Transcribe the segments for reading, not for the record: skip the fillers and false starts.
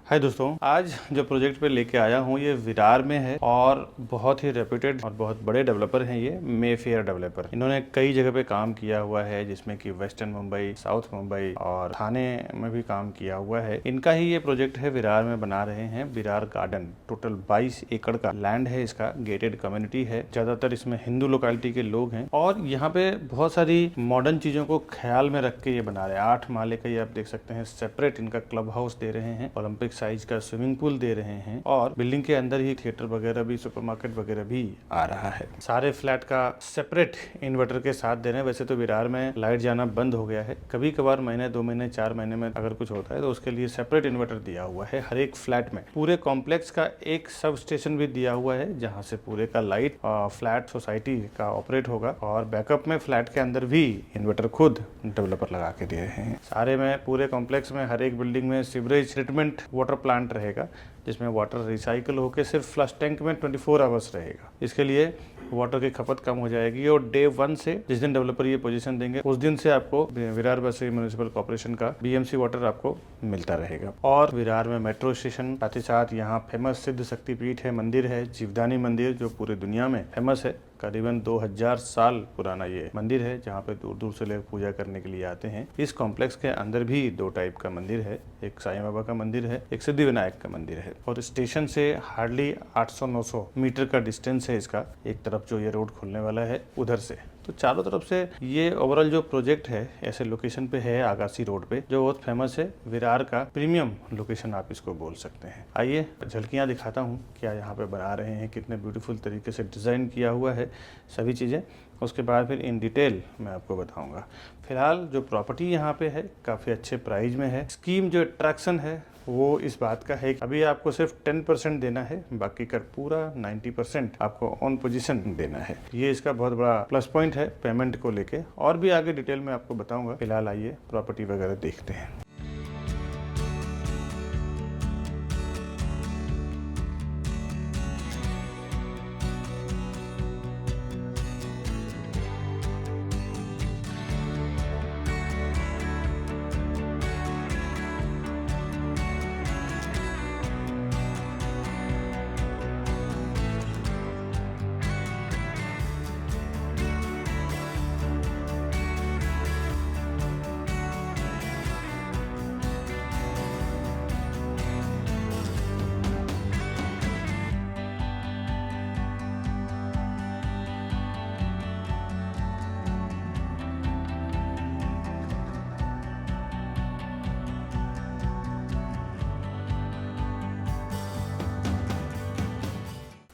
हाय दोस्तों, आज जो प्रोजेक्ट पे लेके आया हूँ ये विरार में है और बहुत ही रेप्यूटेड और बहुत बड़े डेवलपर हैं ये मेफेयर डेवलपर। इन्होंने कई जगह पे काम किया हुआ है जिसमें कि वेस्टर्न मुंबई, साउथ मुंबई और थाने में भी काम किया हुआ है। इनका ही ये प्रोजेक्ट है, विरार में बना रहे हैं विरार गार्डन। टोटल 22 एकड़ का लैंड है, इसका गेटेड कम्युनिटी है। ज्यादातर इसमें हिंदू लोकेलिटी के लोग हैं और यहाँ पे बहुत सारी मॉडर्न चीजों को ख्याल में रख के ये बना रहे हैं। 8 माले का ये आप देख सकते हैं, सेपरेट इनका क्लब हाउस दे रहे हैं, ओलंपिक साइज का स्विमिंग पूल दे रहे हैं और बिल्डिंग के अंदर ही थिएटर वगैरह भी, सुपरमार्केट वगैरह भी आ रहा है। सारे फ्लैट का सेपरेट इन्वर्टर के साथ दे रहे हैं। वैसे तो विरार में लाइट जाना बंद हो गया है, कभी कभार महीने 2 महीने 4 महीने में अगर कुछ होता है तो उसके लिए सेपरेट इन्वर्टर दिया हुआ है हर एक फ्लैट में। पूरे कॉम्प्लेक्स का एक सब स्टेशन भी दिया हुआ है जहाँ से पूरे का लाइट फ्लैट सोसाइटी का ऑपरेट होगा और बैकअप में फ्लैट के अंदर भी इन्वर्टर खुद डेवलपर लगा के दे रहे हैं। सारे में पूरे कॉम्प्लेक्स में हर एक बिल्डिंग में सीवरेज ट्रीटमेंट वाटर प्लांट रहेगा जिसमें वाटर रिसाइकल होकर सिर्फ फ्लश टैंक में 24 आवर्स रहेगा। इसके लिए वाटर की खपत कम हो जाएगी और डे 1 से जिस दिन डेवलपर ये पोजीशन देंगे उस दिन से आपको विरार बस्ती म्युनिसिपल कॉर्पोरेशन का बीएमसी वाटर आपको मिलता रहेगा। और विरार में मेट्रो स्टेशन, साथ ही साथ यहाँ फेमस सिद्ध शक्तिपीठ है, मंदिर है जीवदानी मंदिर जो पूरे दुनिया में फेमस है। करीबन 2000 साल पुराना ये मंदिर है जहाँ पे दूर दूर से लोग पूजा करने के लिए आते हैं। इस कॉम्प्लेक्स के अंदर भी 2 टाइप का मंदिर है, एक साईं बाबा का मंदिर है, एक सिद्धि विनायक का मंदिर है। और स्टेशन से हार्डली 800-900 मीटर का डिस्टेंस है इसका। एक तरफ जो ये रोड खुलने वाला है उधर से, तो चारों तरफ से ये ओवरऑल जो प्रोजेक्ट है ऐसे लोकेशन पे है, आगासी रोड पे, जो बहुत फेमस है। विरार का प्रीमियम लोकेशन आप इसको बोल सकते हैं। आइए झलकियाँ दिखाता हूँ क्या यहाँ पे बना रहे हैं, कितने ब्यूटीफुल तरीके से डिज़ाइन किया हुआ है सभी चीज़ें। उसके बाद फिर इन डिटेल मैं आपको बताऊंगा। फिलहाल जो प्रॉपर्टी यहाँ पे है काफ़ी अच्छे प्राइस में है। स्कीम जो अट्रैक्शन है वो इस बात का है कि अभी आपको सिर्फ 10% देना है, बाकी का पूरा 90% आपको ऑन पोजीशन देना है। ये इसका बहुत बड़ा प्लस पॉइंट है पेमेंट को लेके। और भी आगे डिटेल में आपको बताऊंगा। फिलहाल आइए प्रॉपर्टी वगैरह देखते हैं।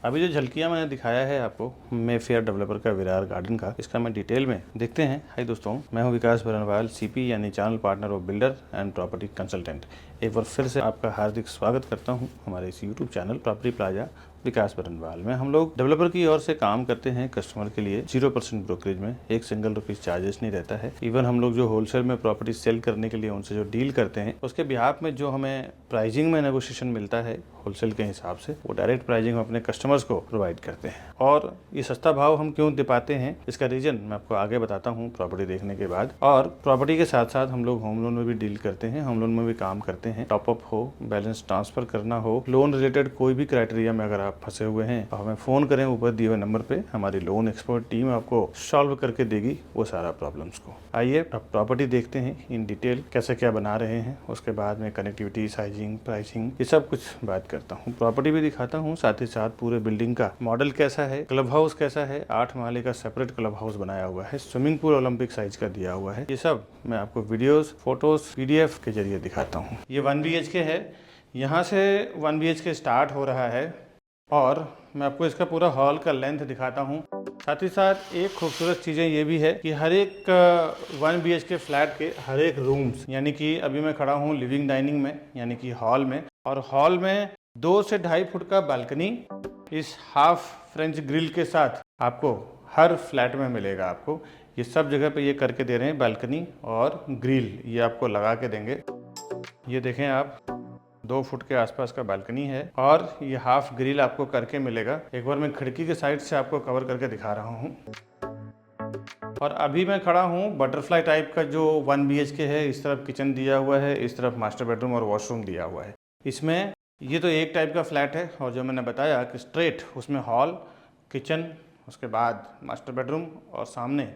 अभी जो झलकियाँ मैंने दिखाया है आपको मेफेयर डेवलपर का विरार गार्डन का, इसका मैं डिटेल में देखते हैं। हाय दोस्तों, मैं हूं विकास बरनवाल, सीपी यानी channel partner of builder and property consultant. एक बार फिर से आपका हार्दिक स्वागत करता हूं हमारे इस यूट्यूब चैनल प्रॉपर्टी प्लाजा विकास बरनवाल में। हम लोग डेवलपर की ओर से काम करते हैं कस्टमर के लिए 0% ब्रोकरेज में, एक सिंगल रुपीज चार्जेस नहीं रहता है। इवन हम लोग जो होलसेल में प्रॉपर्टी सेल करने के लिए उनसे जो डील करते हैं उसके बिहाफ में जो हमें प्राइसिंग में नेगोशिएशन मिलता है होलसेल के हिसाब से, वो डायरेक्ट प्राइसिंग हम अपने कस्टमर्स को प्रोवाइड करते हैं। और ये सस्ता भाव हम क्यों दे पाते हैं इसका रीजन मैं आपको आगे बताता हूँ प्रॉपर्टी देखने के बाद। और प्रॉपर्टी के साथ साथ हम लोग होम लोन में भी डील करते हैं, होम लोन में भी काम करते हैं। टॉपअप हो, बैलेंस ट्रांसफर करना हो, लोन रिलेटेड कोई भी क्राइटेरिया में अगर आप फंसे हुए हैं तो हमें फोन करें ऊपर दिए हुए नंबर पे। हमारी लोन एक्सपर्ट टीम आपको सॉल्व करके देगी वो सारा प्रॉब्लम्स को। आइए अब प्रॉपर्टी देखते हैं इन डिटेल, कैसे क्या बना रहे हैं। उसके बाद में कनेक्टिविटी, साइजिंग, प्राइसिंग, ये सब कुछ बात करता हूँ। प्रॉपर्टी भी दिखाता हूँ, साथ ही साथ पूरे बिल्डिंग का मॉडल कैसा है, क्लब हाउस कैसा है। 8 माले का सेपरेट क्लब हाउस बनाया हुआ है, स्विमिंग पूल ओलंपिक साइज का दिया हुआ है। ये सब मैं आपको वीडियोस, फोटोज, पीडीएफ के जरिए दिखाता हूँ। ये 1 BHK है, यहाँ से 1 BHK स्टार्ट हो रहा है और मैं आपको इसका पूरा हॉल का लेंथ दिखाता हूँ। साथ ही साथ एक खूबसूरत चीज़ें ये भी है कि हर एक 1 BHK फ्लैट के हर एक रूम्स, यानी कि अभी मैं खड़ा हूँ लिविंग डाइनिंग में यानी कि हॉल में, और हॉल में 2 से 2.5 फुट का बालकनी इस हाफ फ्रेंच ग्रिल के साथ आपको हर फ्लैट में मिलेगा। आपको ये सब जगह पे ये करके दे रहे हैं, बालकनी और ग्रिल ये आपको लगा के देंगे। ये देखें आप, 2 फुट के आसपास का बालकनी है और ये हाफ ग्रिल आपको करके मिलेगा। एक बार मैं खिड़की के साइड से आपको कवर करके दिखा रहा हूँ। और अभी मैं खड़ा हूँ बटरफ्लाई टाइप का जो 1 BHK है। इस तरफ किचन दिया हुआ है, इस तरफ मास्टर बेडरूम और वॉशरूम दिया हुआ है। इसमें ये तो एक टाइप का फ्लैट है, और जो मैंने बताया कि स्ट्रेट उसमें हॉल, किचन, उसके बाद मास्टर बेडरूम और सामने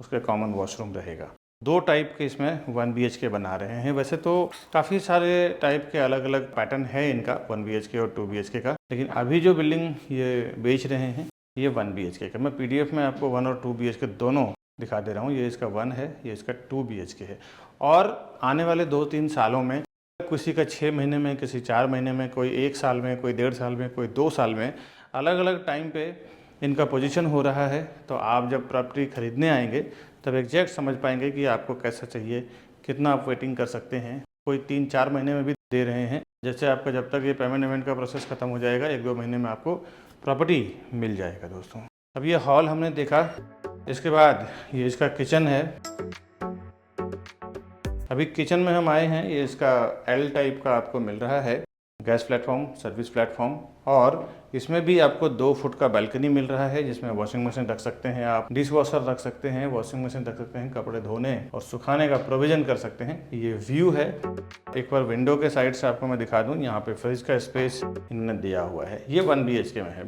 उसके कॉमन वॉशरूम रहेगा। दो टाइप के इसमें 1 BHK बना रहे हैं। वैसे तो काफ़ी सारे टाइप के अलग अलग पैटर्न है इनका 1 BHK और 2 BHK का, लेकिन अभी जो बिल्डिंग ये बेच रहे हैं ये 1 BHK का। मैं PDF में आपको 1 और 2 BHK दोनों दिखा दे रहा हूँ। ये इसका 1 है, ये इसका 2 BHK है। और आने वाले 2-3 सालों में किसी का 6 महीने में, किसी 4 महीने में, कोई 1 साल में, कोई 1.5 साल में, कोई 2 साल में, अलग अलग टाइम पे इनका पोजीशन हो रहा है। तो आप जब प्रॉपर्टी खरीदने आएंगे तब एग्जैक्ट समझ पाएंगे कि आपको कैसा चाहिए, कितना आप वेटिंग कर सकते हैं। कोई 3-4 महीने में भी दे रहे हैं। जैसे आपका जब तक ये पेमेंट का प्रोसेस खत्म हो जाएगा, 1-2 महीने में आपको प्रॉपर्टी मिल जाएगा दोस्तों। अब ये हॉल हमने देखा, इसके बाद ये इसका किचन है। अभी किचन में हम आए हैं, ये इसका L टाइप का आपको मिल रहा है, गैस प्लेटफॉर्म, सर्विस प्लेटफॉर्म, और इसमें भी आपको 2 फुट का बालकनी मिल रहा है, जिसमें वॉशिंग मशीन रख सकते हैं, आप डिश वॉशर रख सकते हैं, वॉशिंग मशीन रख सकते हैं, कपड़े धोने और सुखाने का प्रोविज़न कर सकते हैं। ये व्यू है। एक बार विंडो के साइड से आपको मैं दिखा दूँ, यहाँ पे फ्रिज का स्पेस इन्होंने दिया हुआ है। ये 1 BHK में है।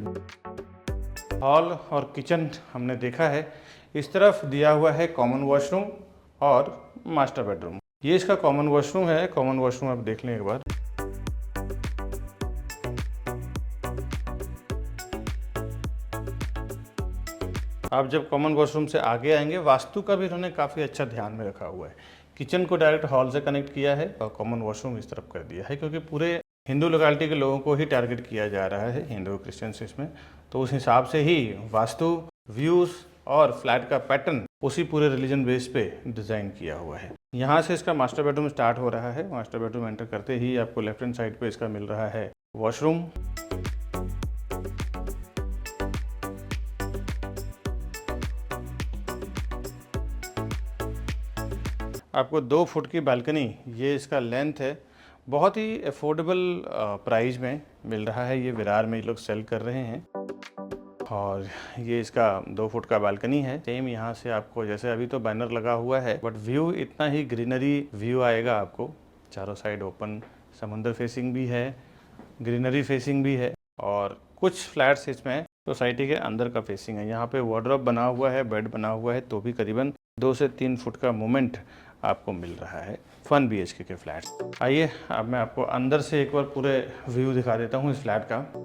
हॉल और किचन हमने देखा है। इस तरफ दिया हुआ है कॉमन वॉशरूम और मास्टर बेडरूम। ये इसका कॉमन वॉशरूम है। कॉमन वॉशरूम आप देख लें एक बार। आप जब कॉमन वॉशरूम से आगे आएंगे, वास्तु का भी इन्होंने काफ़ी अच्छा ध्यान में रखा हुआ है। किचन को डायरेक्ट हॉल से कनेक्ट किया है और कॉमन वॉशरूम इस तरफ कर दिया है, क्योंकि पूरे हिंदू लोकेलिटी के लोगों को ही टारगेट किया जा रहा है, हिंदू क्रिश्चियंस इसमें। तो उस हिसाब से ही वास्तु, व्यूज़ और फ्लैट का पैटर्न उसी पूरे रिलीजन बेस पे डिज़ाइन किया हुआ है। यहाँ से इसका मास्टर बेडरूम स्टार्ट हो रहा है। मास्टर बेडरूम एंटर करते ही आपको लेफ्ट हैंड साइड पे इसका मिल रहा है वॉशरूम। आपको 2 फुट की बालकनी, ये इसका लेंथ है। बहुत ही अफोर्डेबल प्राइस में मिल रहा है। ये विरार में ये लोग सेल कर रहे हैं। और ये इसका 2 फुट का बालकनी है। सेम यहाँ से आपको, जैसे अभी तो बैनर लगा हुआ है, बट व्यू इतना ही ग्रीनरी व्यू आएगा आपको। चारों साइड ओपन, समुंदर फेसिंग भी है, ग्रीनरी फेसिंग भी है, और कुछ फ्लैट्स इसमें सोसाइटी के अंदर का फेसिंग है। यहाँ पे वार्डरोब बना हुआ है, बेड बना हुआ है, तो भी करीबन 2 से 3 फुट का मूवमेंट आपको मिल रहा है 1 BHK के फ्लैट। आइए अब मैं आपको अंदर से एक बार पूरे व्यू दिखा देता हूँ इस फ्लैट का।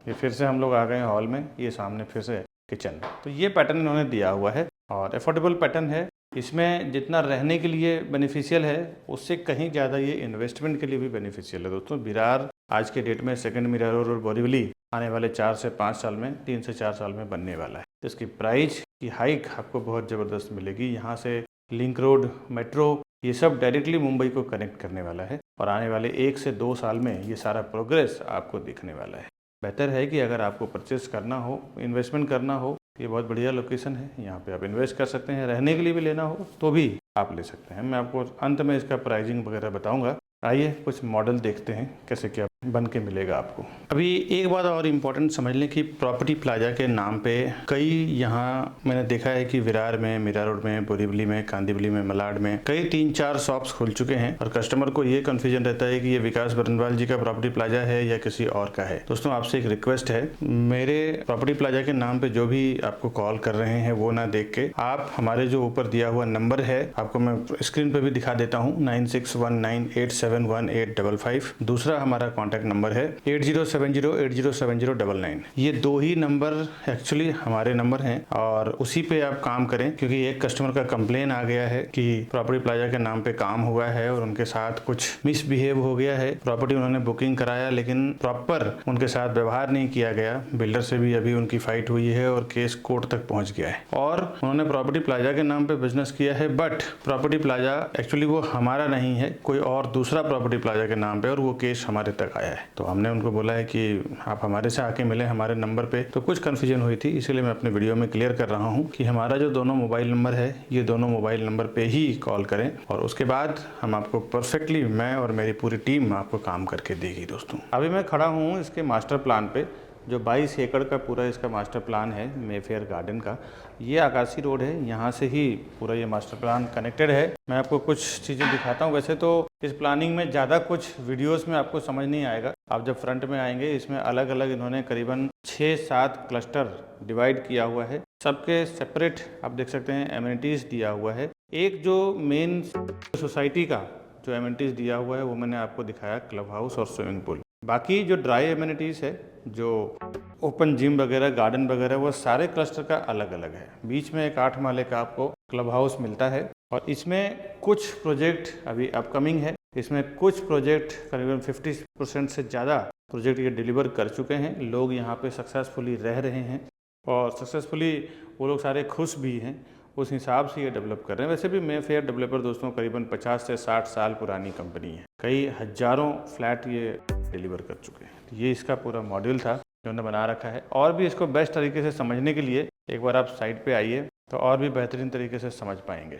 ये फिर से हम लोग आ गए हॉल में, ये सामने फिर से किचन। तो ये पैटर्न इन्होंने दिया हुआ है और अफोर्डेबल पैटर्न है। इसमें जितना रहने के लिए बेनिफिशियल है, उससे कहीं ज़्यादा ये इन्वेस्टमेंट के लिए भी बेनिफिशियल है दोस्तों। विरार आज के डेट में सेकंड मिरारोर और बोरीवली आने वाले 4 से 5 साल में, 3 से 4 साल में बनने वाला है। तो इसकी प्राइस की हाइक आपको बहुत ज़बरदस्त मिलेगी। यहाँ से लिंक रोड, मेट्रो, ये सब डायरेक्टली मुंबई को कनेक्ट करने वाला है, और आने वाले 1 से 2 साल में ये सारा प्रोग्रेस आपको दिखने वाला है। बेहतर है कि अगर आपको परचेस करना हो, इन्वेस्टमेंट करना हो, ये बहुत बढ़िया लोकेशन है। यहाँ पे आप इन्वेस्ट कर सकते हैं। रहने के लिए भी लेना हो तो भी आप ले सकते हैं। मैं आपको अंत में इसका प्राइसिंग वगैरह बताऊंगा। आइए कुछ मॉडल देखते हैं कैसे क्या बन के मिलेगा आपको। अभी एक बात और इम्पोर्टेंट समझ लें कि प्रॉपर्टी प्लाजा के नाम पे कई, यहाँ मैंने देखा है कि विरार में, मीरा रोड में, बोरीवली में, कांदिवली में, मलाड में कई 3-4 शॉप्स खुल चुके हैं, और कस्टमर को ये कन्फ्यूजन रहता है कि ये विकास बरनवाल जी का प्रॉपर्टी प्लाजा है या किसी और का है। दोस्तों आपसे एक रिक्वेस्ट है, मेरे प्रॉपर्टी प्लाजा के नाम पे जो भी आपको कॉल कर रहे हैं वो ना देख के आप हमारे जो ऊपर दिया हुआ नंबर है, आपको मैं स्क्रीन पे भी दिखा देता हूँ, 9619871855। दूसरा हमारा कॉन्टैक्ट नंबर है 8070807099। ये 2 ही नंबर एक्चुअली हमारे नंबर हैं, और उसी पे आप काम करें, क्योंकि एक कस्टमर का कंप्लेन आ गया है कि प्रॉपर्टी प्लाजा के नाम पे काम हुआ है और उनके साथ कुछ मिसबिहेव हो गया है। प्रॉपर्टी उन्होंने बुकिंग कराया, लेकिन प्रॉपर उनके साथ व्यवहार नहीं किया गया। बिल्डर से भी अभी उनकी फाइट हुई है और केस कोर्ट तक पहुंच गया है, और उन्होंने प्रॉपर्टी प्लाजा के नाम पे बिजनेस किया है, बट प्रॉपर्टी प्लाजा एक्चुअली वो हमारा नहीं है, कोई और दूसरा प्रॉपर्टी प्लाजा के नाम पे, और वो केस हमारे तक आया है। तो हमने उनको बोला है कि आप हमारे से आके मिले हमारे नंबर पे। तो कुछ कन्फ्यूजन हुई थी, इसीलिए मैं अपने वीडियो में क्लियर कर रहा हूँ कि हमारा जो दोनों मोबाइल नंबर है, ये दोनों मोबाइल नंबर पे ही कॉल करें, और उसके बाद हम आपको परफेक्टली, मैं और मेरी पूरी टीम आपको काम करके देगी दोस्तों। अभी मैं खड़ा हूँ इसके मास्टर प्लान पे, जो 22 एकड़ का पूरा इसका मास्टर प्लान है मेफेयर गार्डन का, ये आकाशी रोड है, यहाँ से ही पूरा ये मास्टर प्लान कनेक्टेड है। मैं आपको कुछ चीज़ें दिखाता हूँ। वैसे तो इस प्लानिंग में ज़्यादा कुछ वीडियोस में आपको समझ नहीं आएगा। आप जब फ्रंट में आएंगे, इसमें अलग अलग इन्होंने करीबन 6-7 क्लस्टर डिवाइड किया हुआ है। सबके सेपरेट आप देख सकते हैं एमिनिटीज़ दिया हुआ है। एक जो मेन सोसाइटी का जो एमिनिटीज़ दिया हुआ है वो मैंने आपको दिखाया, क्लब हाउस और स्विमिंग पूल। बाकी जो ड्राई एमिनिटीज़ है, जो ओपन जिम वगैरह, गार्डन वगैरह, वो सारे क्लस्टर का अलग अलग है। बीच में एक 8 माले का आपको क्लब हाउस मिलता है और इसमें कुछ प्रोजेक्ट अभी अपकमिंग है। इसमें कुछ प्रोजेक्ट करीबन 50% से ज़्यादा प्रोजेक्ट ये डिलीवर कर चुके हैं। लोग यहाँ पे सक्सेसफुली रह रहे हैं और सक्सेसफुली वो लोग सारे खुश भी हैं। उस हिसाब से ये डेवलप कर रहे हैं। वैसे भी मेफेयर डेवलपर दोस्तों करीबन 50 से 60 साल पुरानी कंपनी है। कई हजारों फ्लैट ये डिलीवर कर चुके हैं। तो ये इसका पूरा मॉड्यूल था जो उन्होंने बना रखा है। और भी इसको बेस्ट तरीके से समझने के लिए एक बार आप साइट पे आइए तो और भी बेहतरीन तरीके से समझ पाएंगे।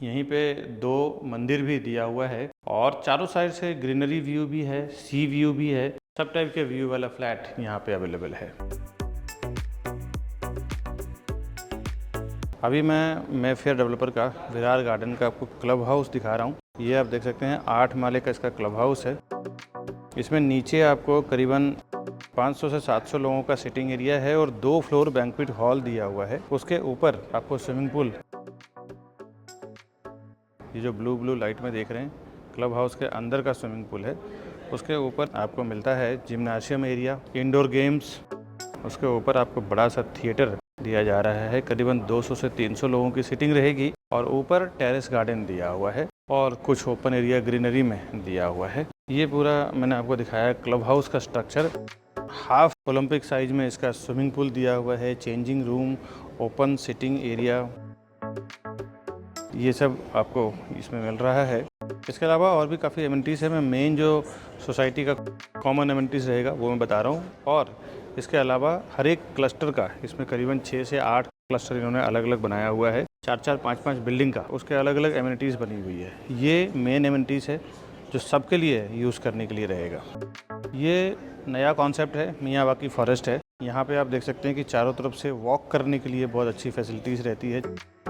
यहीं पे 2 मंदिर भी दिया हुआ है और चारों साइड से ग्रीनरी व्यू भी है, सी व्यू भी है। सब टाइप के व्यू वाला फ्लैट यहाँ पे अवेलेबल है। अभी मैं मेफेयर डेवलपर का विरार गार्डन का आपको क्लब हाउस दिखा रहा हूँ। ये आप देख सकते हैं 8 माले का इसका क्लब हाउस है। इसमें नीचे आपको करीबन 500 से 700 लोगों का सिटिंग एरिया है और 2 फ्लोर बैंक्वेट हॉल दिया हुआ है। उसके ऊपर आपको स्विमिंग पूल, ये जो ब्लू लाइट में देख रहे हैं क्लब हाउस के अंदर का स्विमिंग पूल है। उसके ऊपर आपको मिलता है जिम्नाशियम एरिया, इंडोर गेम्स। उसके ऊपर आपको बड़ा सा थिएटर दिया जा रहा है। करीबन 200 से 300 लोगों की सीटिंग रहेगी और ऊपर टेरेस गार्डन दिया हुआ है और कुछ ओपन एरिया ग्रीनरी में दिया हुआ है। ये पूरा मैंने आपको दिखाया क्लब हाउस का स्ट्रक्चर। हाफ ओलंपिक साइज में इसका स्विमिंग पूल दिया हुआ है, changing room, open sitting area, ये सब आपको इसमें मिल रहा है। इसके अलावा और भी काफ़ी एमिनिटीज़ है। मैं मेन जो सोसाइटी का कॉमन एमिनिटीज़ रहेगा वो मैं बता रहा हूँ। और इसके अलावा हर एक क्लस्टर का इसमें करीबन 6 से 8 क्लस्टर इन्होंने अलग अलग बनाया हुआ है। 4-4, 5-5 बिल्डिंग का उसके अलग अलग एमिनिटीज़ बनी हुई है। ये मेन एमिनिटीज़ है जो सबके लिए यूज़ करने के लिए रहेगा। ये नया कॉन्सेप्ट है, मियावाकी फॉरेस्ट है। यहाँ पे आप देख सकते हैं कि चारों तरफ से वॉक करने के लिए बहुत अच्छी फैसिलिटीज़ रहती है।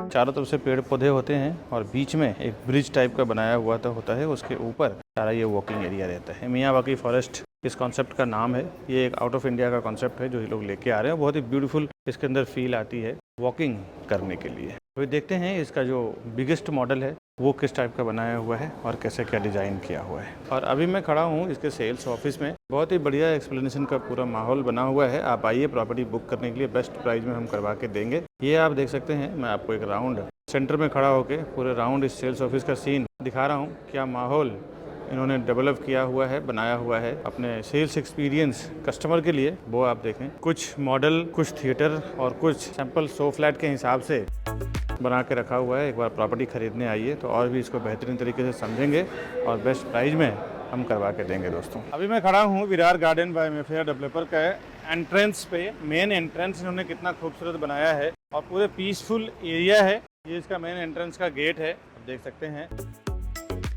चारों तरफ से पेड़ पौधे होते हैं और बीच में एक ब्रिज टाइप का बनाया हुआ होता है। उसके ऊपर सारा ये वॉकिंग एरिया रहता है। मियावाकी फॉरेस्ट इस कॉन्सेप्ट का नाम है। ये एक आउट ऑफ इंडिया का कॉन्सेप्ट है जो ये लोग लेके आ रहे हैं। बहुत ही ब्यूटीफुल इसके अंदर फील आती है वॉकिंग करने के लिए। तो देखते हैं इसका जो बिगेस्ट मॉडल है वो किस टाइप का बनाया हुआ है और कैसे क्या डिज़ाइन किया हुआ है। और अभी मैं खड़ा हूँ इसके सेल्स ऑफिस में। बहुत ही बढ़िया एक्सप्लेनेशन का पूरा माहौल बना हुआ है। आप आइए प्रॉपर्टी बुक करने के लिए, बेस्ट प्राइस में हम करवा के देंगे। ये आप देख सकते हैं, मैं आपको एक राउंड सेंटर में खड़ा होकर पूरे राउंड इस सेल्स ऑफिस का सीन दिखा रहा हूँ। क्या माहौल इन्होंने डेवलप किया हुआ है, बनाया हुआ है अपने सेल्स एक्सपीरियंस कस्टमर के लिए, वो आप देखें। कुछ मॉडल, कुछ थिएटर और कुछ सैंपल शो फ्लैट के हिसाब से बना के रखा हुआ है। एक बार प्रॉपर्टी खरीदने आइए तो और भी इसको बेहतरीन तरीके से समझेंगे और बेस्ट प्राइस में हम करवा के देंगे दोस्तों। अभी मैं खड़ा हूँ Virar garden by Mayfair developer का एंट्रेंस पे। मेन एंट्रेंस इन्होंने कितना खूबसूरत बनाया है और पूरे पीसफुल एरिया है। ये इसका मेन एंट्रेंस का गेट है, आप देख सकते हैं।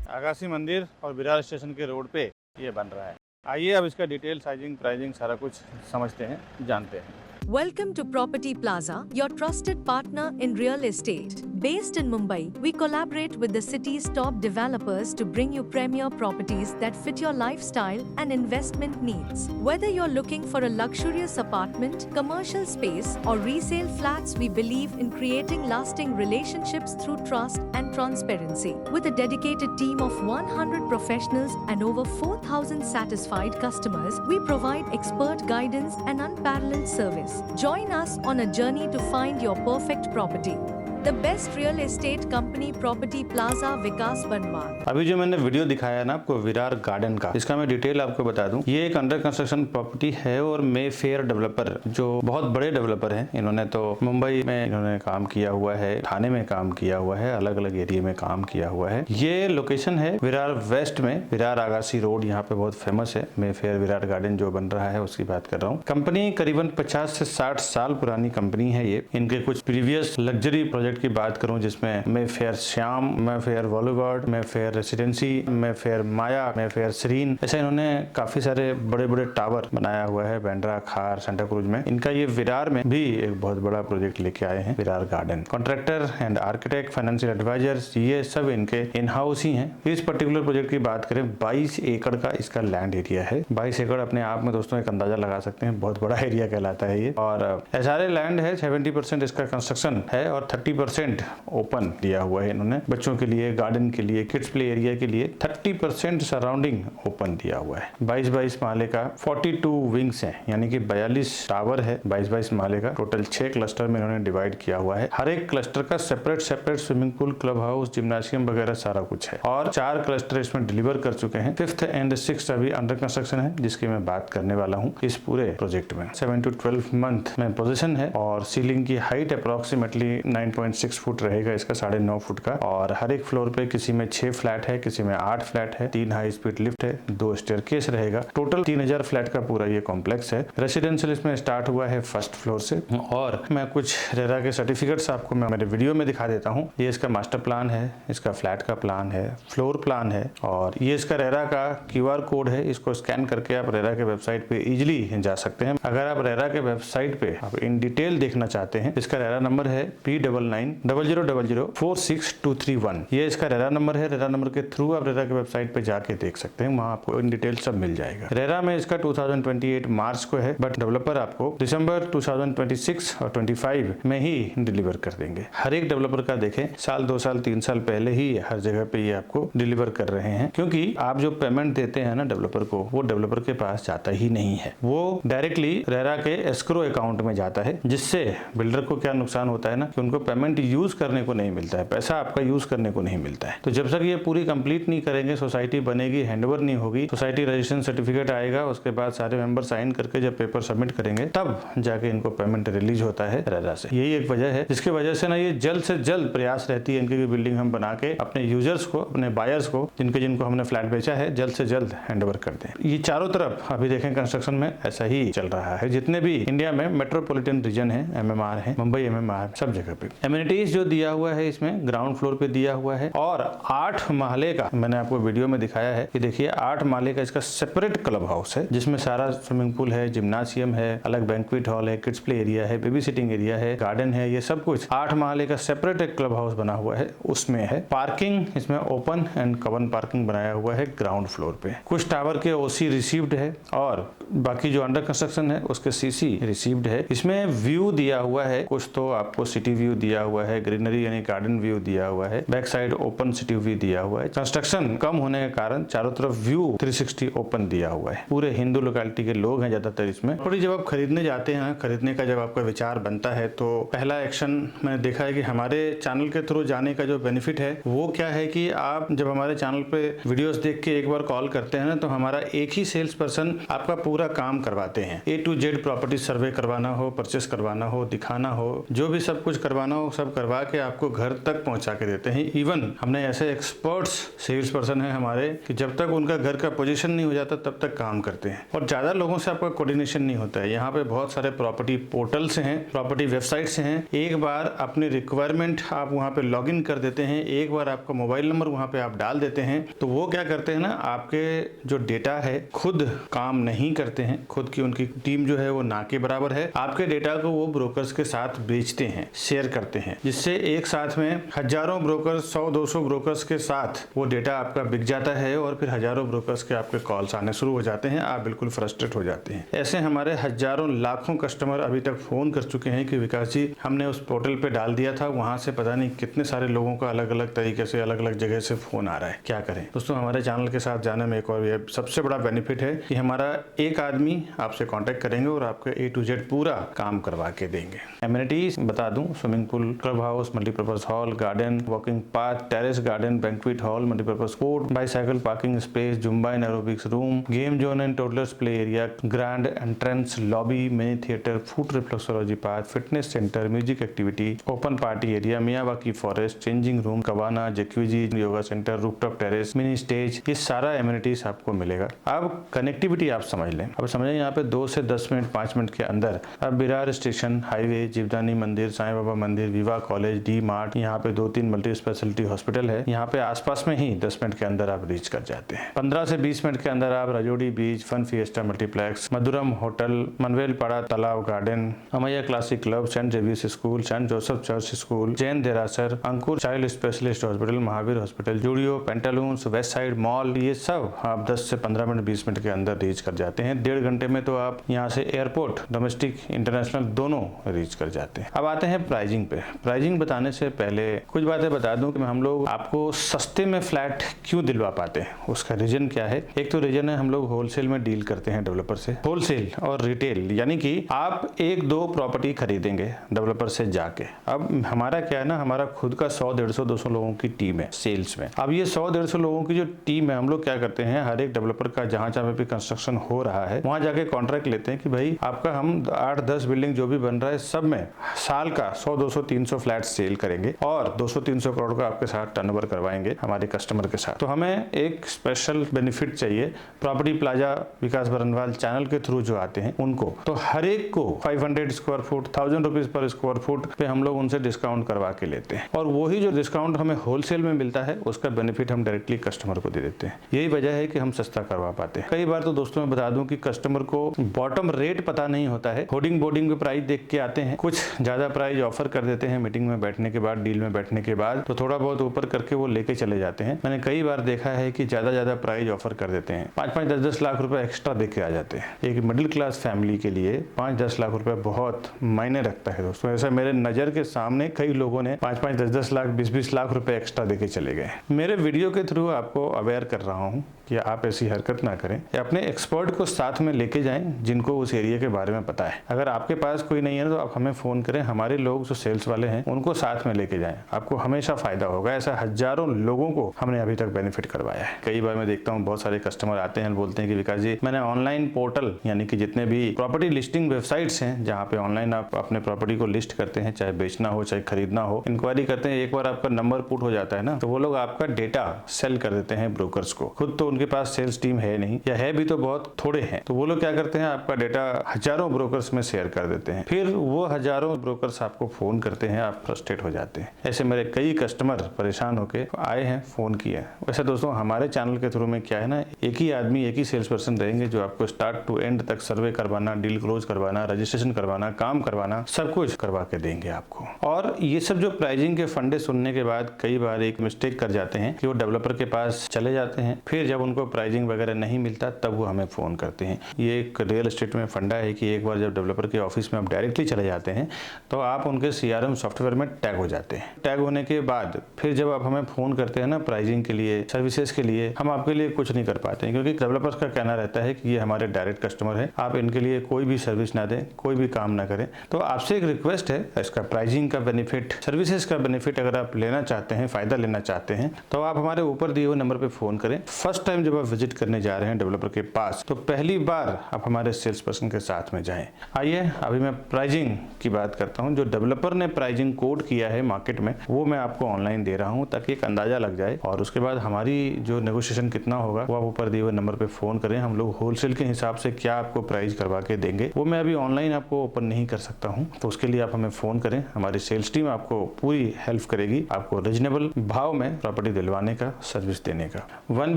आकाशी मंदिर और विरार स्टेशन के रोड पे ये बन रहा है। आइए अब इसका डिटेल, साइजिंग, प्राइसिंग सारा कुछ समझते हैं, जानते हैं। Welcome to Property Plaza, your trusted partner in real estate. Based in Mumbai, we collaborate with the city's top developers to bring you premier properties that fit your lifestyle and investment needs. Whether you're looking for a luxurious apartment, commercial space, or resale flats, we believe in creating lasting relationships through trust and transparency. With a dedicated team of 100 professionals and over 4,000 satisfied customers, we provide expert guidance and unparalleled service. Join us on a journey to find your perfect property. The best real estate company, Property Plaza, विकास बनवान। अभी जो मैंने video दिखाया है ना आपको Virar garden का, इसका मैं डिटेल आपको बता दूं। ये एक अंडर कंस्ट्रक्शन प्रॉपर्टी है और मेफेयर डेवलपर जो बहुत बड़े डेवलपर हैं, इन्होंने तो मुंबई में इन्होंने काम किया हुआ है, ठाणे में काम किया हुआ है, अलग अलग एरिया में काम किया हुआ है। ये लोकेशन है विरार वेस्ट में, विरार आगासी रोड, यहाँ पे बहुत फेमस है। मेफेयर विरार गार्डन जो बन रहा है उसकी बात कर रहा हूँ। कंपनी करीबन 50 से 60 साल पुरानी कंपनी है। ये इनके कुछ प्रीवियस लग्जरी प्रोजेक्ट प्रोजेक्ट की बात करूं जिसमें मेफेयर श्याम, मेफेयर वॉलीगार्ड, Mayfair Residency, Mayfair Maya, Mayfair Serene, ऐसे इन्होंने काफी सारे बड़े बड़े टावर बनाया हुआ है बैंड्रा, खार, सेंटा क्रूज में। इनका ये विरार में भी एक बहुत बड़ा प्रोजेक्ट लेके आए हैं, Virar garden. Contractor and architect, financial advisors, ये सब इनके इन हाउस ही हैं। इस पर्टिकुलर प्रोजेक्ट की बात करें, 22 एकड़ का इसका लैंड एरिया है। 22 एकड़ अपने आप में दोस्तों एक अंदाजा लगा सकते हैं, बहुत बड़ा एरिया कहलाता है ये। और एसआरए लैंड है, 70% इसका कंस्ट्रक्शन है और 30% ओपन दिया हुआ है इन्होंने बच्चों के लिए, गार्डन के लिए, किड्स प्ले एरिया के लिए 30% सराउंडिंग ओपन दिया हुआ है। 22 माले का 42 विंग्स है, यानी कि 42 टावर है 22 माले का। टोटल 6 क्लस्टर में इन्होंने डिवाइड किया हुआ है। हर एक क्लस्टर का separate swimming pool, club house, gymnasium वगैरह सारा कुछ है। और 4 क्लस्टर इसमें डिलीवर कर चुके हैं। 5th एंड 6th अभी अंडर कंस्ट्रक्शन है, जिसकी मैं बात करने वाला हूँ इस पूरे प्रोजेक्ट में। 7 to 12 मंथ में पोजीशन है और सीलिंग की हाइट अप्रोक्सीमेटली 9.6 फुट रहेगा इसका, 9.5 फुट का। और हर एक फ्लोर पे किसी में 6 फ्लैट है, किसी में 8 फ्लैट है, 3 हाई स्पीड लिफ्ट है, 2 स्टेयरकेस रहेगा। टोटल 3000 फ्लैट का पूरा ये कॉम्प्लेक्स है। रेसिडेंशियल इसमें स्टार्ट हुआ है 1st फ्लोर से। और मैं कुछ रेरा के सर्टिफिकेट्स आपको मैं मेरे वीडियो में दिखा देता हूँ। ये इसका मास्टर प्लान है, इसका फ्लैट का प्लान है, फ्लोर प्लान है, और ये इसका रेरा का QR कोड है। इसको स्कैन करके आप रेरा के वेबसाइट पे इजिली जा सकते हैं। अगर आप रेरा के वेबसाइट पे आप इन डिटेल देखना चाहते हैं, इसका रेरा नंबर है P9900046231। ये इसका रेरा नंबर है। रेरा नंबर के थ्रू आप रेरा के वेबसाइट पे जाके देख सकते हैं, वहाँ आपको इन डिटेल सब मिल जाएगा। रेरा में इसका 2028 मार्च को है, बट डेवलपर आपको दिसंबर 2026 और 25 में ही डिलीवर कर देंगे। हर एक डेवलपर का देखें, साल 2 साल 3 साल पहले ही हर जगह पे ये आपको डिलीवर कर रहे हैं, क्योंकि आप जो पेमेंट देते हैं ना डेवलपर को, वो डेवलपर के पास जाता ही नहीं है, वो डायरेक्टली रेरा के एस्क्रो अकाउंट में जाता है। जिससे बिल्डर को क्या नुकसान होता है ना, कि उनको पेमेंट यूज करने को नहीं मिलता है, पैसा आपका यूज करने को नहीं मिलता है। तो जब तक ये पूरी कंप्लीट नहीं करेंगे, सोसाइटी बनेगी, हैंडओवर नहीं होगी, सोसाइटी रजिस्ट्रेशन सर्टिफिकेट आएगा, उसके बाद सारे मेंबर साइन करके जब पेपर सबमिट करेंगे, तब जाके इनको पेमेंट रिलीज होता है रेरा से। यही एक वजह है जिसकी वजह से ना ये जल्द से जल्द प्रयास रहती है इनकी बिल्डिंग हम बना के अपने यूजर्स को, अपने बायर्स को, जिनको हमने फ्लैट बेचा है, जल्द से जल्द हैंडओवर कर दें। ये चारों तरफ अभी देखें कंस्ट्रक्शन में ऐसा ही चल रहा है। जितने भी इंडिया में मेट्रोपॉलिटन रीजन है, MMR है, मुंबई MMR, सब जगह पे एमिनिटीज जो दिया हुआ है इसमें ग्राउंड फ्लोर पे दिया हुआ है। और 8 माले का मैंने आपको वीडियो में दिखाया है कि देखिए 8 माले का इसका सेपरेट क्लब हाउस है, जिसमें सारा स्विमिंग पूल है, जिम्नाशियम है, अलग बैंक्वेट हॉल है, किड्स प्ले एरिया है, बेबी सिटिंग एरिया है, गार्डन है, ये सब कुछ 8 माले का सेपरेट एक क्लब हाउस बना हुआ है, उसमें है। पार्किंग इसमें ओपन एंड कवन पार्किंग बनाया हुआ है ग्राउंड फ्लोर पे। कुछ टावर के OC रिसीव्ड है और बाकी जो अंडर कंस्ट्रक्शन है उसके CC रिसीव्ड है। इसमें व्यू दिया हुआ है, कुछ तो आपको सिटी व्यू दिया हुआ है, ग्रीनरी यानी गार्डन व्यू दिया हुआ है, back side open city view दिया हुआ है। कंस्ट्रक्शन कम होने के कारण चारों तरफ व्यू 360 ओपन दिया हुआ है। पूरे हिंदू लोकेलिटी के लोग हैं ज्यादातर इसमें। थोड़ी जब आप खरीदने जाते हैं, खरीदने का जब आपका विचार बनता है, तो पहला एक्शन मैंने देखा है कि हमारे चैनल के थ्रू जाने का जो बेनिफिट है वो क्या है कि आप जब हमारे चैनल पे वीडियोस देख के एक बार कॉल करते हैं ना, तो हमारा एक ही सेल्स पर्सन आपका पूरा काम करवाते हैं। A to Z प्रॉपर्टी सर्वे करवाना हो, परचेस करवाना हो, दिखाना हो, जो भी सब कुछ करवाना हो, सब करवा के आपको घर तक पहुंचा के देते हैं। इवन हमने ऐसे एक्सपर्ट्स सेल्स पर्सन है हमारे कि जब तक उनका घर का पोजीशन नहीं हो जाता तब तक काम करते हैं। और ज्यादा लोगों से आपका कोऑर्डिनेशन नहीं होता है। यहाँ पे बहुत सारे प्रॉपर्टी पोर्टल्स हैं, प्रॉपर्टी वेबसाइट्स हैं। एक बार अपनी रिक्वायरमेंट आप वहाँ पे लॉग इन कर देते हैं, एक बार आपका मोबाइल नंबर वहाँ पे आप डाल देते हैं, तो वो क्या करते हैं ना, आपके जो डेटा है खुद काम नहीं करते हैं। खुद की उनकी टीम जो है वो ना के बराबर है। आपके डेटा को वो ब्रोकर्स के साथ बेचते हैं, शेयर करते हैं, जिससे एक साथ में हजारों ब्रोकर्स, 100-200 ब्रोकर्स के साथ वो डेटा आपका बिक जाता है और फिर हजारों ब्रोकर्स के आपके कॉल्स आने शुरू हो जाते हैं। आप बिल्कुल फ्रस्ट्रेट हो जाते हैं। ऐसे हमारे हजारों लाखों कस्टमर अभी तक फोन कर चुके हैं कि विकास जी हमने उस पोर्टल पे डाल दिया था, वहां से पता नहीं कितने सारे लोगों का अलग अलग तरीके से अलग अलग जगह से फोन आ रहा है, क्या करें। दोस्तों हमारे चैनल के साथ जाने में एक और ये सबसे बड़ा बेनिफिट है कि हमारा एक आदमी आपसे कांटेक्ट करेंगे और आपके A to Z पूरा काम करवा के देंगे। एमिनिटीज बता दूं, swimming pool, club house, multipurpose hall, garden, walking path, terrace garden, banquet hall, multipurpose court, bicycle parking space, Zumba and aerobics room, game zone and toddlers play area, grand entrance lobby, mini theatre, food reflexology park, fitness centre, music activity, open party area, Miyawaki forest, changing room, cabana, jacuzzi, yoga centre, rooftop terrace, mini stage, ये सारा amenities आपको मिलेगा। अब connectivity आप समझ लें। अब समझें यहाँ पे 2 से 10 मिनट 5 मिनट के अंदर अब विरार स्टेशन, हाईवे, जीवदानी मंदिर, साईं बाबा मंदिर, विवा कॉलेज, डी मार्ट, यहाँ पे 2-3 मल्टी स्पेशलिटी हॉस्पिटल है। यहाँ पे आसपास में ही 10 मिनट के अंदर आप रीच कर जाते हैं। 15 से 20 मिनट के अंदर आप Rajodi beach, fun fiesta multiplex, Madhuram hotel, Manvelpada तालाब garden, Amaiya classic club, saint Xavier's school, saint Joseph church school, Jain Derasar, Ankur child specialist hospital, Mahavir hospital, Zudio, Pantaloons, Westside mall, ये सब आप 10 से 15 मिनट 20 मिनट के अंदर रीच कर जाते हैं। 1.5 घंटे में तो आप यहाँ से एयरपोर्ट, डोमेस्टिक, इंटरनेशनल दोनों रीच कर जाते हैं। अब आते हैं प्राइजिंग पे। प्राइजिंग बताने से पहले कुछ बातें बता दूं कि हम लोग आपको सस्ते में फ्लैट क्यों दिलवा पाते हैं, उसका रीजन क्या है। एक तो रीजन है हम लोग होलसेल में डील करते हैं डेवलपर से। होलसेल और रिटेल यानी कि आप 1-2 प्रॉपर्टी खरीदेंगे डेवलपर से जाके। अब हमारा क्या है ना, हमारा खुद का 100, 150, 200 लोगों की टीम है सेल्स में। अब ये 100, 150 लोगों की जो टीम है, हम लोग क्या करते हैं, हर एक डेवलपर का जहां भी कंस्ट्रक्शन हो रहा है वहां जाके कॉन्ट्रैक्ट लेते हैं कि भाई आपका हम 8-10 बिल्डिंग जो भी बन रहा है सब में साल का 100, 200, 300 फ्लैट सेल करेंगे और 200-300 करोड़ का आपके साथ टर्नओवर करवाएंगे हमारे कस्टमर के साथ। तो हमें एक स्पेशल बेनिफिट चाहिए प्रॉपर्टी प्लाजा विकास बरनवाल चैनल के थ्रू जो आते हैं उनको, तो हर एक को 500 square foot, 1000 rupees per square foot पे हम लोग उनसे डिस्काउंट करवा के लेते हैं और वही जो डिस्काउंट हमें होलसेल में मिलता है उसका बेनिफिट हम डायरेक्टली कस्टमर को दे देते हैं। यही वजह है कि हम सस्ता करवा पाते हैं। कई बार तो दोस्तों मैं बता दूं कि कस्टमर को बॉटम रेट पता नहीं होता है, होर्डिंग बोर्डिंग पे प्राइस देख के आते हैं, कुछ ज्यादा प्राइस ऑफर कर देते हैं मीटिंग में बैठने के बाद, डील में बैठने के बाद, तो थोड़ा बहुत ऊपर करके वो लेके चले जाते हैं। मैंने कई बार देखा है कि ज्यादा प्राइस ऑफर कर देते हैं, 5-5, 10-10 लाख रुपए एक्स्ट्रा दे के आ जाते हैं। एक मिडिल क्लास फैमिली के लिए 5-10 लाख रुपए बहुत मायने रखता है दोस्तों। ऐसा मेरे नजर के सामने कई लोगों ने 5-5, 10-10 लाख, 20-20 लाख रुपए एक्स्ट्रा देके चले गए। मेरे वीडियो के थ्रू आपको अवेयर कर रहा हूँ कि आप ऐसी हरकत ना करें या अपने एक्सपर्ट को साथ में लेके जाएं जिनको उस एरिया के बारे में पता है। अगर आपके पास कोई नहीं है तो आप हमें फोन करें, हमारे लोग जो सेल्स वाले हैं उनको साथ में लेके जाएं, आपको हमेशा फायदा होगा। ऐसा हजारों लोगों को हमने अभी तक बेनिफिट करवाया है। कई बार मैं देखता हूँ बहुत सारे कस्टमर आते हैं, बोलते हैं कि विकास जी मैंने ऑनलाइन पोर्टल यानी कि जितने भी प्रॉपर्टी लिस्टिंग वेबसाइट्स हैं जहाँ पे ऑनलाइन आप अपने प्रॉपर्टी को लिस्ट करते हैं, चाहे बेचना हो चाहे खरीदना हो, इंक्वायरी करते हैं, एक बार आपका नंबर पुट हो जाता है ना तो वो लोग आपका डेटा सेल कर देते हैं ब्रोकर्स को। खुद तो उनके पास सेल्स टीम है नहीं या है भी तो बहुत थोड़े हैं, तो वो लोग क्या करते हैं आपका डेटा हजारों ब्रोकर्स में शेयर कर देते हैं। फिर वो हजारों ब्रोकर्स आपको फोन करते हैं, आप फ्रस्ट्रेट हो जाते हैं। ऐसे मेरे कई कस्टमर परेशान होके आए हैं, फोन किया। वैसे दोस्तों हमारे चैनल के थ्रू में क्या है ना, एक ही आदमी, एक ही सेल्स पर्सन रहेंगे जो आपको स्टार्ट टू एंड तक सर्वे करवाना, डील क्लोज करवाना, रजिस्ट्रेशन करवाना, काम करवाना, सब कुछ करवा के देंगे आपको। और ये सब जो प्राइसिंग के फंडे सुनने के बाद कई बार एक मिस्टेक कर जाते हैं कि वो डेवलपर के पास चले जाते हैं, फिर जब उनको प्राइसिंग वगैरह नहीं मिलता तब वो हमें फोन करते हैं। ये एक रियल एस्टेट में फंडा है कि एक बार जब डेवलपर के ऑफिस में आप डायरेक्टली चले जाते हैं तो आप उनके CRM सॉफ्टवेयर में टैग हो जाते हैं। टैग होने के बाद फिर जब आप हमें फोन करते हैं ना प्राइसिंग के लिए, सर्विसेज के लिए, हम आपके लिए कुछ नहीं कर पाते हैं क्योंकि डेवलपर्स का कहना रहता है कि ये हमारे डायरेक्ट कस्टमर है, आप इनके लिए कोई भी सर्विस ना दें, कोई भी काम ना करें। तो आपसे एक रिक्वेस्ट है, इसका प्राइसिंग का बेनिफिट, सर्विसेज का बेनिफिट अगर आप लेना चाहते हैं, फायदा लेना चाहते हैं तो आप हमारे ऊपर दिए हुए नंबर पर फोन करें। फर्स्ट टाइम जब आप विजिट करने जा रहे हैं डेवलपर के पास तो पहली बार आप हमारे सेल्स पर्सन के साथ में जाएं। आइए अभी मैं प्राइसिंग की बात करता हूं। जो डेवलपर ने प्राइसिंग कोड किया है मार्केट में वो मैं आपको ऑनलाइन दे रहा हूं ताकि एक अंदाजा लग जाए और उसके बाद हमारी जो नेगोशिएशन कितना होगा वो आप ऊपर दिए हुए नंबर पे फोन करें। हम लोग होलसेल के हिसाब से क्या आपको प्राइस करवा के देंगे वो मैं अभी ऑनलाइन आपको ओपन नहीं कर सकता हूँ, तो उसके लिए आप हमें फोन करें। हमारी सेल्स टीम आपको पूरी हेल्प करेगी, आपको रीजनेबल भाव में प्रॉपर्टी दिलवाने का, सर्विस देने का। 1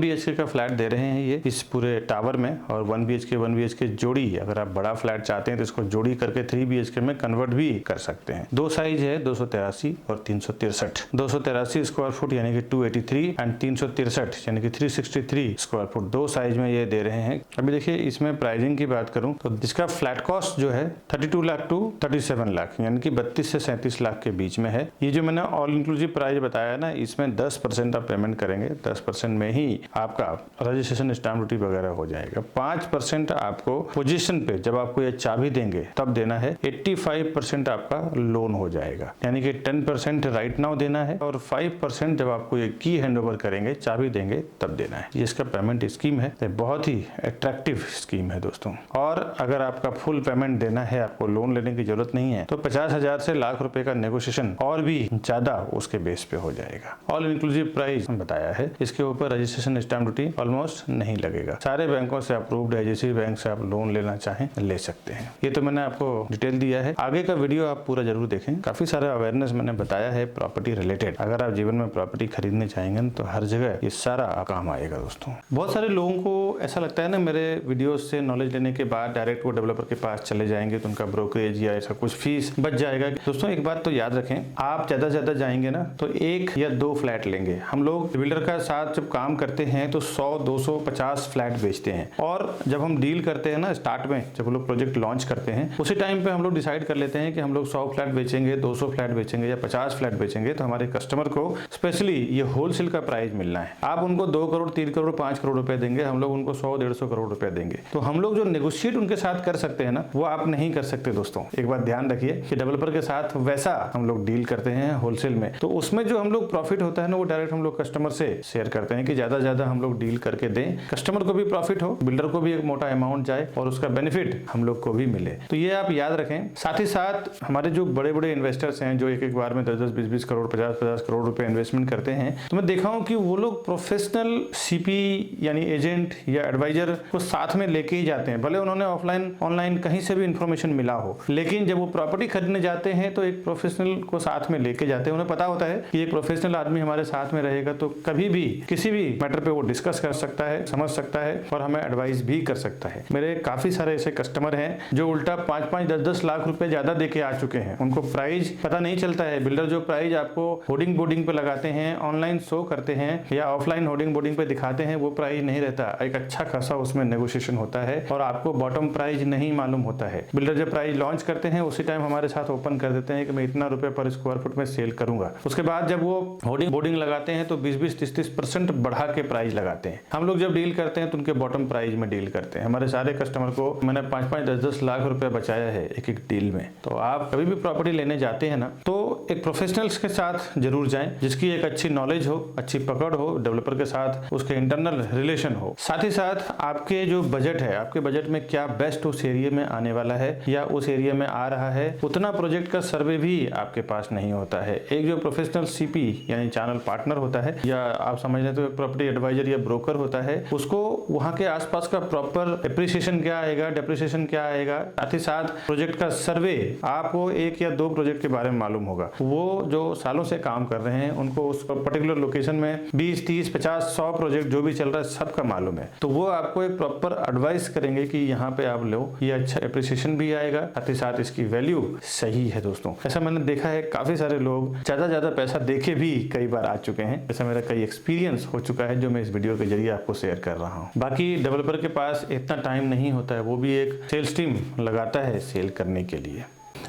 BHK का फ्लैट दे रहे हैं ये इस पूरे टावर में और 1 BHK जोड़ी, अगर आप बड़ा फ्लैट चाहते हैं तो इसको जोड़ी करके 3 BHK में कन्वर्ट भी कर सकते हैं। दो साइज है 283 और 363। 283 स्क्वायर फुट यानी कि 283 एंड 363 यानी कि 363 स्क्वायर फुट, दो साइज में ये दे रहे हैं। अभी देखिए इसमें प्राइसिंग की बात करूं तो इसका फ्लैट कॉस्ट जो है 32 लाख टू 37 लाख यानी कि 32 से 37 लाख के बीच में है। ये जो मैंने ऑल इंक्लूसिव प्राइस बताया ना, इसमें 10% आप पेमेंट करेंगे, 10% में ही आपका रजिस्ट्रेशन, स्टैम्प ड्यूटी वगैरह हो जाएगा। 5% आपको पोजीशन पे जब आपको ये चाबी देंगे तब देना है। 85% आपका लोन हो जाएगा यानी कि 10% राइट नाउ देना है और 5% जब आपको ये की हैंडओवर करेंगे, चाबी देंगे तब देना है। ये इसका पेमेंट स्कीम है, बहुत ही अट्रैक्टिव स्कीम है दोस्तों। और अगर आपका फुल पेमेंट देना है, आपको लोन लेने की जरूरत नहीं है, तो 50,000 से लाख रुपए का नेगोशिएशन और भी ज्यादा उसके बेस पे हो जाएगा। ऑल इंक्लूसिव प्राइस बताया है, इसके ऊपर रजिस्ट्रेशन, स्टैम्प ड्यूटी ऑलमोस्ट नहीं लगेगा। सारे बैंकों से अप्रूव्ड है, जिस भी बैंक से आप लोन लेना चाहें ले सकते हैं। ये तो मैंने आपको डिटेल दिया है, आगे का वीडियो आप पूरा जरूर देखें, काफ़ी सारा अवेयरनेस मैंने बताया है प्रॉपर्टी रिलेटेड। अगर आप जीवन में प्रॉपर्टी खरीदने चाहेंगे तो हर जगह ये सारा काम आएगा दोस्तों। बहुत सारे लोगों को ऐसा लगता है ना, मेरे वीडियोस से नॉलेज लेने के बाद डायरेक्ट वो डेवलपर के पास चले जाएंगे तो उनका ब्रोकरेज या ऐसा कुछ फीस बच जाएगा। दोस्तों एक बात तो याद रखें, आप ज़्यादा से ज़्यादा जाएंगे ना तो 1 या 2 फ्लैट लेंगे। हम लोग बिल्डर का साथ जब काम करते हैं तो 100, 200, 50 फ्लैट बेचते हैं। और जब हम डील करते हैं ना स्टार्ट में, जब हम लोग प्रोजेक्ट लॉन्च करते हैं उसी टाइम पे हम लोग डिसाइड कर लेते हैं कि हम लोग 100 फ्लैट बेचेंगे, 200 फ्लैट बेचेंगे या 50 फ्लैट बेचेंगे। तो हमारे कस्टमर को स्पेशली ये होलसेल का प्राइस मिलना है। आप उनको 2 करोड़, 3 करोड़, 5 करोड़ रुपए देंगे, हम लोग उनको 100, 150 करोड़ रुपए देंगे। तो हम लोग जो नेगोशिएट उनके साथ कर सकते हैं ना, वो आप नहीं कर सकते दोस्तों। एक बात ध्यान रखिए कि डेवलपर के साथ वैसा हम लोग डील करते हैं होलसेल में, तो उसमें जो हम लोग प्रॉफिट होता है ना वो डायरेक्ट हम लोग कस्टमर से शेयर करते हैं कि ज्यादा हम लोग डील करके दें, कस्टमर को भी प्रॉफिट हो, बिल्डर को भी एक मोटा अमाउंट जाए और उसका बेनिफिट हम लोग को भी मिले। तो ये आप याद रखें। साथ ही साथ हमारे जो बड़े बड़े इन्वेस्टर्स हैं जो एक बार में 10-10, 20-20 करोड़, 50-50 करोड़ रुपए इन्वेस्टमेंट करते हैं, तो मैं देखा हूं कि वो लोग प्रोफेशनल सीपी यानी एजेंट या एडवाइजर को साथ में लेके ही जाते हैं। भले उन्होंने ऑफलाइन ऑनलाइन कहीं से भी इंफॉर्मेशन मिला हो, लेकिन जब वो प्रॉपर्टी खरीदने जाते हैं तो एक प्रोफेशनल को साथ में लेके जाते हैं। उन्हें पता होता है कि एक प्रोफेशनल आदमी हमारे साथ में रहेगा तो कभी भी किसी भी मैटर पे वो डिस्कस कर सकता है, समझ सकता है और हमें एडवाइस भी कर सकता है। मेरे काफी सारे ऐसे कस्टमर हैं जो उल्टा 5-5, 10-10 लाख रुपए ज्यादा देके आ चुके हैं। उनको प्राइस पता नहीं चलता है। बिल्डर जो प्राइस आपको होर्डिंग बोर्डिंग पे लगाते हैं, ऑनलाइन शो करते हैं या ऑफलाइन होर्डिंग बोर्डिंग पे दिखाते हैं, वो प्राइस नहीं रहता। एक अच्छा खासा उसमें नेगोशिएशन होता है और आपको बॉटम प्राइस नहीं मालूम होता है। बिल्डर जब प्राइस लॉन्च करते हैं उसी टाइम हमारे साथ ओपन कर देते हैं कि मैं इतना रुपए पर स्क्वायर फुट में सेल करूंगा। उसके बाद जब वो होर्डिंग बोर्डिंग लगाते हैं तो 20-20, 30-30% बढ़ा के प्राइस लगाते हैं। हम लोग जब डील करते हैं तो उनके बॉटम प्राइस में डील करते हैं। हमारे सारे कस्टमर को मैंने 5-5, 10-10 लाख रुपए बचाया है एक डील में। तो आप कभी भी प्रॉपर्टी लेने जाते हैं ना तो एक प्रोफेशनल्स के साथ जरूर जाएं जिसकी एक अच्छी नॉलेज हो, अच्छी पकड़ हो, डेवलपर के साथ उसके इंटरनल रिलेशन हो। साथ ही साथ आपके जो बजट है, आपके बजट में क्या बेस्ट उस एरिया में आने वाला है या उस एरिया में आ रहा है, उतना प्रोजेक्ट का सर्वे भी आपके पास नहीं होता है। एक जो प्रोफेशनल सीपी यानी चैनल पार्टनर होता है या आप समझ लें तो प्रॉपर्टी एडवाइजर या ब्रोकर होता है, उसको वहां के आसपास का प्रॉपर एप्रिसिएशन क्या आएगा, डेप्रिसिएशन क्या आएगा, साथ ही साथ प्रोजेक्ट का सर्वे आपको 1 या 2 प्रोजेक्ट के बारे में मालूम होगा। वो जो सालों से काम कर रहे हैं उनको उस पर्टिकुलर लोकेशन में 20, 30, 50, 100 प्रोजेक्ट जो भी चल रहा है सबका मालूम है। तो वो आपको एक प्रॉपर एडवाइस करेंगे कि यहाँ पे आप लो, ये अच्छा एप्रिसिएशन भी आएगा, साथ ही साथ इसकी वैल्यू सही है दोस्तों। ऐसा मैंने देखा है, काफी सारे लोग ज्यादा पैसा देके भी कई बार आ चुके हैं। ऐसा मेरा कई एक्सपीरियंस हो चुका है जो मैं इस वीडियो के जरिए आपको शेयर कर रहा हूँ। बाकी डेवलपर के पास इतना टाइम नहीं होता है, वो भी एक सेल्स टीम लगाता है सेल करने के लिए।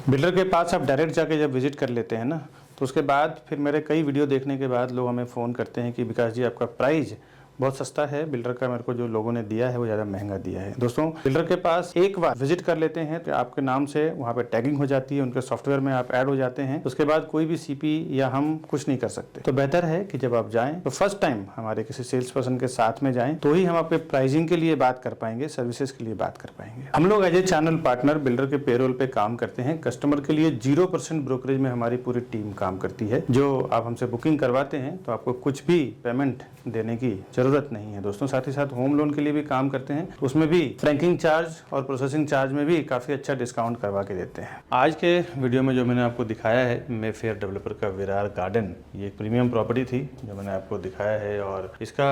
बिल्डर के पास आप डायरेक्ट जाके जब विजिट कर लेते हैं ना तो उसके बाद फिर मेरे कई वीडियो देखने के बाद लोग हमें फ़ोन करते हैं कि विकास जी आपका प्राइस बहुत सस्ता है, बिल्डर का मेरे को जो लोगों ने दिया है वो ज़्यादा महंगा दिया है। दोस्तों बिल्डर के पास एक बार विजिट कर लेते हैं तो आपके नाम से वहाँ पे टैगिंग हो जाती है, उनके सॉफ्टवेयर में आप ऐड हो जाते हैं। उसके बाद कोई भी सीपी या हम कुछ नहीं कर सकते। तो बेहतर है कि जब आप जाएं तो फर्स्ट टाइम हमारे किसी सेल्स पर्सन के साथ में जाएं, तो ही हम आपके प्राइसिंग के लिए बात कर पाएंगे, सर्विसेज के लिए बात कर पाएंगे। हम लोग as a channel partner builder के पेरोल पे काम करते हैं। कस्टमर के लिए 0% ब्रोकरेज में हमारी पूरी टीम काम करती है। जो आप हमसे बुकिंग करवाते हैं तो आपको कुछ भी पेमेंट देने की जरूरत नहीं है दोस्तों। साथ ही साथ होम लोन के लिए भी काम करते हैं, उसमें भी फ्रैंकिंग चार्ज और प्रोसेसिंग चार्ज में भी काफी अच्छा डिस्काउंट करवा के देते हैं। आज के वीडियो में जो मैंने आपको दिखाया है मेफेयर डेवलपर का विरार गार्डन, ये एक प्रीमियम प्रॉपर्टी थी जो मैंने आपको दिखाया है और इसका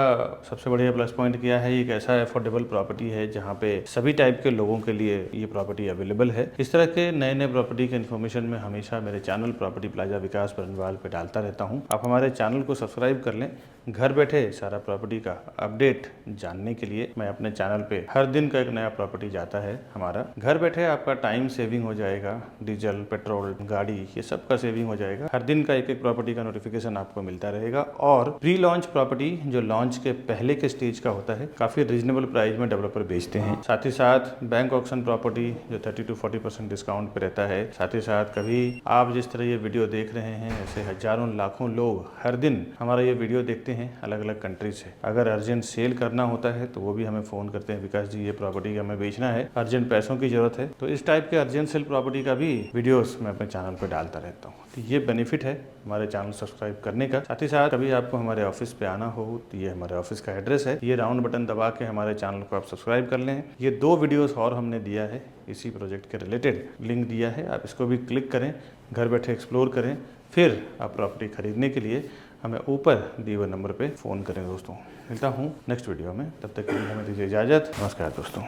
सबसे बढ़िया प्लस पॉइंट क्या है, एक ऐसा अफोर्डेबल प्रॉपर्टी है जहाँ पे सभी टाइप के लोगों के लिए ये प्रॉपर्टी अवेलेबल है। इस तरह के नए नए प्रॉपर्टी के इन्फॉर्मेशन में हमेशा मेरे चैनल प्रॉपर्टी प्लाजा विकास बरनवाल पे डालता रहता हूँ। आप हमारे चैनल को सब्सक्राइब कर लें। घर बैठे सारा प्रॉपर्टी का अपडेट जानने के लिए मैं अपने चैनल पे हर दिन का एक नया प्रॉपर्टी जाता है हमारा। घर बैठे आपका टाइम सेविंग हो जाएगा, डीजल, पेट्रोल, गाड़ी, ये सब का सेविंग हो जाएगा। हर दिन का एक प्रॉपर्टी का नोटिफिकेशन आपको मिलता रहेगा और प्री लॉन्च प्रॉपर्टी जो लॉन्च के पहले के स्टेज का होता है काफी रीजनेबल प्राइस में डेवलपर बेचते हैं। साथ ही साथ बैंक ऑक्शन प्रॉपर्टी जो 30 to 40% डिस्काउंट पे रहता है। साथ ही साथ कभी आप जिस तरह ये वीडियो देख रहे हैं ऐसे हजारों लाखों लोग हर दिन हमारा ये वीडियो देखते हैं अलग अलग कंट्री से। अगर अर्जेंट सेल करना होता है तो वो भी हमें फ़ोन करते हैं, विकास जी ये प्रॉपर्टी हमें बेचना है, अर्जेंट पैसों की ज़रूरत है। तो इस टाइप के अर्जेंट सेल प्रॉपर्टी का भी वीडियोस मैं अपने चैनल पर डालता रहता हूँ। तो ये बेनिफिट है हमारे चैनल सब्सक्राइब करने का। साथ ही साथ कभी आपको हमारे ऑफिस पे आना हो तो ये हमारे ऑफिस का एड्रेस है, ये राउंड बटन दबा के हमारे चैनल को आप सब्सक्राइब कर लें। ये 2 वीडियोस और हमने दिया है इसी प्रोजेक्ट के रिलेटेड, लिंक दिया है, आप इसको भी क्लिक करें, घर बैठे एक्सप्लोर करें, फिर आप प्रॉपर्टी खरीदने के लिए हमें ऊपर दिए हुए नंबर पे फ़ोन करें। दोस्तों मिलता हूँ नेक्स्ट वीडियो में, तब तक के लिए हमें दीजिए इजाज़त। नमस्कार दोस्तों।